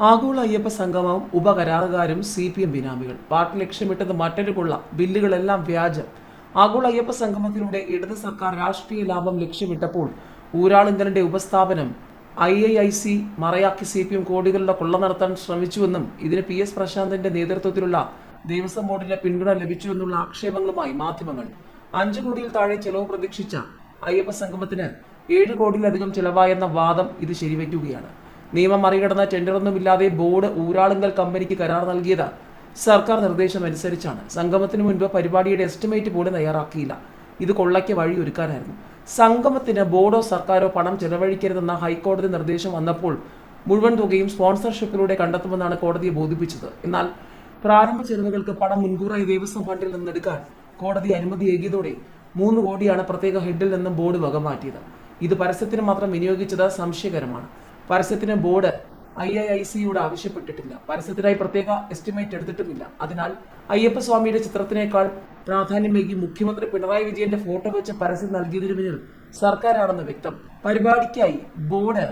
ആഗോള അയ്യപ്പ സംഗമവും ഉപകരാറുകാരും CPM ബിനാമികൾ party ലക്ഷ്യമിട്ടത് മറ്റൊരു കൊള്ള ബില്ലുകളെല്ലാം വ്യാജം. ആഗോള അയ്യപ്പ സംഗമത്തിലൂടെ ഇടത് സർക്കാർ രാഷ്ട്രീയ ലാഭം ലക്ഷ്യമിട്ടപ്പോൾ ഊരാളുങ്കലിന്റെ ഉപസ്ഥാപനം IIIC മറയാക്കി CPM കോടികളുടെ കൊള്ള നടത്താൻ ശ്രമിച്ചുവെന്നും ഇതിന് PS പ്രശാന്തിന്റെ നേതൃത്വത്തിലുള്ള ദേവസ്വം ബോർഡിന്റെ പിന്തുണ ലഭിച്ചുവെന്നുള്ള ആക്ഷേപങ്ങളുമായി മാധ്യമങ്ങൾ. 5 കോടിയിൽ താഴെ ചെലവ് പ്രതീക്ഷിച്ച അയ്യപ്പ സംഗമത്തിന് 7 കോടിയിലധികം ചെലവായെന്ന വാദം ഇത് ശരിവയ്ക്കുകയാണ്. നിയമം മറികടന്ന ടെൻഡറൊന്നുമില്ലാതെ ബോർഡ് ഊരാളുങ്കൽ കമ്പനിക്ക് കരാർ നൽകിയത് സർക്കാർ നിർദ്ദേശം അനുസരിച്ചാണ്. സംഗമത്തിന് മുൻപ് പരിപാടിയുടെ എസ്റ്റിമേറ്റ് പോലും തയ്യാറാക്കിയില്ല. ഇത് കൊള്ളയ്ക്ക് വഴിയൊരുക്കാനായിരുന്നു. സംഗമത്തിന് ബോർഡോ സർക്കാരോ പണം ചെലവഴിക്കരുതെന്ന ഹൈക്കോടതി നിർദ്ദേശം വന്നപ്പോൾ മുഴുവൻ തുകയും സ്പോൺസർഷിപ്പിലൂടെ കണ്ടെത്തുമെന്നാണ് കോടതിയെ ബോധിപ്പിച്ചത്. എന്നാൽ പ്രാരംഭ ചെലവുകൾക്ക് പണം മുൻകൂറായി ദേവസ്വം ഫണ്ടിൽ നിന്നെടുക്കാൻ കോടതി അനുമതിയേകിയതോടെ 3 കോടിയാണ് പ്രത്യേക ഹെഡിൽ നിന്നും ബോർഡ് വകമാറ്റിയത്. ഇത് പരസ്യത്തിന് മാത്രം വിനിയോഗിച്ചത് സംശയകരമാണ്. പരസ്യത്തിന് ബോർഡ് IIICയോട് ആവശ്യപ്പെട്ടിട്ടില്ല. പരസ്യത്തിനായി പ്രത്യേക എസ്റ്റിമേറ്റ് എടുത്തിട്ടുമില്ല. അതിനാൽ അയ്യപ്പസ്വാമിയുടെ ചിത്രത്തിനേക്കാൾ പ്രാധാന്യമേകി മുഖ്യമന്ത്രി പിണറായി വിജയന്റെ ഫോട്ടോ വെച്ച് പരസ്യം നൽകിയതിനു പിന്നിൽ സർക്കാരാണെന്ന് വ്യക്തം. പരിപാടിക്കായി ബോർഡ്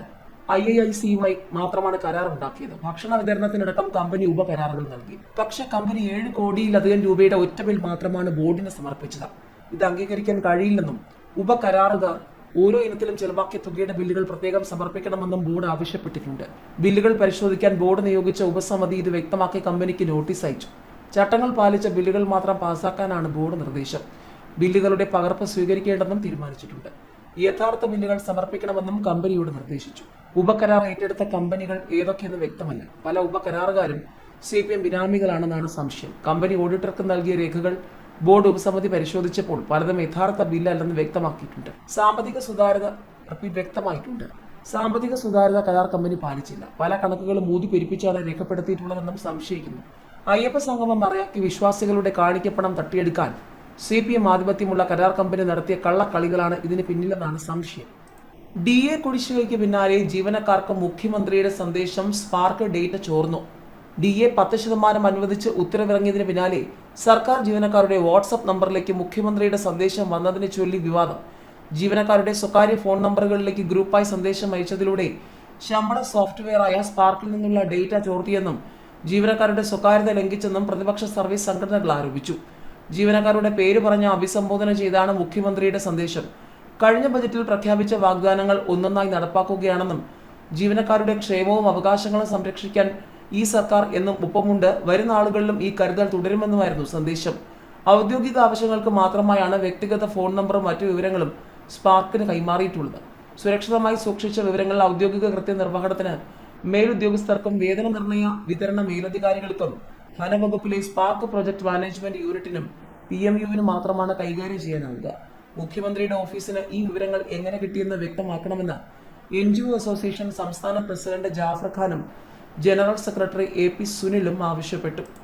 IIICയുമായി മാത്രമാണ് കരാർ ഉണ്ടാക്കിയത്. ഭക്ഷണ വിതരണത്തിനടക്കം കമ്പനി ഉപകരാറുകൾ നൽകി. പക്ഷെ കമ്പനി 7 കോടിയിലധികം രൂപയുടെ ഒറ്റ ബിൽ മാത്രമാണ് ബോർഡിന് സമർപ്പിച്ചത്. ഇത് അംഗീകരിക്കാൻ കഴിയില്ലെന്നും ഉപകരാറുകാർ ഓരോ ഇനത്തിലും ചെലവാക്കിയ തുകയുടെ ബില്ലുകൾ പ്രത്യേകം സമർപ്പിക്കണമെന്നും ബോർഡ് ആവശ്യപ്പെട്ടിട്ടുണ്ട്. ബില്ലുകൾ പരിശോധിക്കാൻ ബോർഡ് നിയോഗിച്ച ഉപസമിതി ഇത് വ്യക്തമാക്കി കമ്പനിക്ക് നോട്ടീസ് അയച്ചു. ചട്ടങ്ങൾ പാലിച്ച ബില്ലുകൾ മാത്രം പാസാക്കാനാണ് ബോർഡ് നിർദ്ദേശം. ബില്ലുകളുടെ പകർപ്പ് സ്വീകരിക്കേണ്ടെന്നും തീരുമാനിച്ചിട്ടുണ്ട്. യഥാർത്ഥ ബില്ലുകൾ സമർപ്പിക്കണമെന്നും കമ്പനിയോട് നിർദ്ദേശിച്ചു. ഉപകരാർ ഏറ്റെടുത്ത കമ്പനികൾ ഏതൊക്കെയെന്ന് വ്യക്തമല്ല. പല ഉപകരാറുകാരും CPM ബിനാമികളാണെന്നാണ് സംശയം. കമ്പനി ഓഡിറ്റർക്ക് നൽകിയ രേഖകൾ ബോർഡ് ഉപസമിതി പരിശോധിച്ചപ്പോൾ പലതും യഥാർത്ഥ ബില്ലല്ലെന്ന് വ്യക്തമാക്കിയിട്ടുണ്ട്. സാമ്പത്തിക സുതാര്യത കരാർ കമ്പനി പാലിച്ചില്ല. പല കണക്കുകളും ഊതി പെരുപ്പിച്ചാണ് രേഖപ്പെടുത്തിയിട്ടുള്ളതെന്നും സംശയിക്കുന്നു. അയ്യപ്പ സംഗമം മറയാക്കി വിശ്വാസികളുടെ കാണിക്കപ്പണം തട്ടിയെടുക്കാൻ CPM ആധിപത്യമുള്ള കരാർ കമ്പനി നടത്തിയ കള്ളക്കളികളാണ് ഇതിന് പിന്നിലെന്നാണ് സംശയം. DA കുടിശ്ശികയ്ക്ക് പിന്നാലെ ജീവനക്കാർക്ക് മുഖ്യമന്ത്രിയുടെ സന്ദേശം സ്പാർക്ക് ഡേറ്റ ചോർന്നു. DA 10% അനുവദിച്ച് ഉത്തരവിറങ്ങിയതിന് പിന്നാലെ സർക്കാർ ജീവനക്കാരുടെ വാട്സ്ആപ്പ് നമ്പറിലേക്ക് മുഖ്യമന്ത്രിയുടെ സന്ദേശം വന്നതിനെ ചൊല്ലി വിവാദം. ജീവനക്കാരുടെ സ്വകാര്യ ഫോൺ നമ്പറുകളിലേക്ക് ഗ്രൂപ്പായി സന്ദേശം അയച്ചതിലൂടെ ശമ്പള സോഫ്റ്റ്വെയറായ സ്പാർക്കിൽ നിന്നുള്ള ഡേറ്റ ചോർത്തിയെന്നും ജീവനക്കാരുടെ സ്വകാര്യത ലംഘിച്ചെന്നും പ്രതിപക്ഷ സർവീസ് സംഘടനകൾ ആരോപിച്ചു. ജീവനക്കാരുടെ പേര് പറഞ്ഞ് അഭിസംബോധന ചെയ്താണ് മുഖ്യമന്ത്രിയുടെ സന്ദേശം. കഴിഞ്ഞ ബജറ്റിൽ പ്രഖ്യാപിച്ച വാഗ്ദാനങ്ങൾ ഒന്നൊന്നായി നടപ്പാക്കുകയാണെന്നും ജീവനക്കാരുടെ ക്ഷേമവും അവകാശങ്ങളും സംരക്ഷിക്കാൻ ഈ സർക്കാർ എന്നും ഒപ്പമുണ്ട്, വരുന്ന ആളുകളിലും ഈ കരുതൽ തുടരുമെന്നുമായിരുന്നു സന്ദേശം. ഔദ്യോഗിക ആവശ്യങ്ങൾക്ക് മാത്രമായാണ് വ്യക്തിഗത ഫോൺ നമ്പറും മറ്റു വിവരങ്ങളും സ്പാർക്കിന് കൈമാറിയിട്ടുള്ളത്. സുരക്ഷിതമായി സൂക്ഷിച്ച വിവരങ്ങൾ ഔദ്യോഗിക കൃത്യനിർവഹണത്തിന് മേലുദ്യോഗസ്ഥർക്കും വേതന നിർണയ വിതരണ മേലധികാരികൾക്കും ധനവകുപ്പിലെ സ്പാർക്ക് പ്രൊജക്ട് മാനേജ്മെന്റ് യൂണിറ്റിനും PMUവിനും മാത്രമാണ് കൈകാര്യം ചെയ്യാനാവുക. മുഖ്യമന്ത്രിയുടെ ഓഫീസിന് ഈ വിവരങ്ങൾ എങ്ങനെ കിട്ടിയെന്ന് വ്യക്തമാക്കണമെന്ന് NGO അസോസിയേഷൻ സംസ്ഥാന പ്രസിഡന്റ് ജാഫർ ഖാനും ജനറൽ സെക്രട്ടറി AP സുനിലും ആവശ്യപ്പെട്ടു.